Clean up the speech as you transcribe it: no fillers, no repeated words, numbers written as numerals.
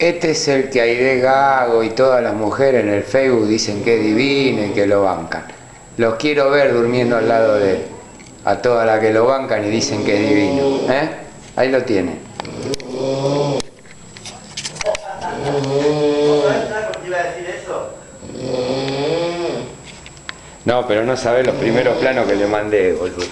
Este es el que Aide Gago y todas las mujeres en el Facebook dicen que es divino y que lo bancan. Los quiero ver durmiendo al lado de él. A todas las que lo bancan y dicen que es divino. Ahí lo tienen. No, pero no sabés los primeros planos que le mandé, boludo.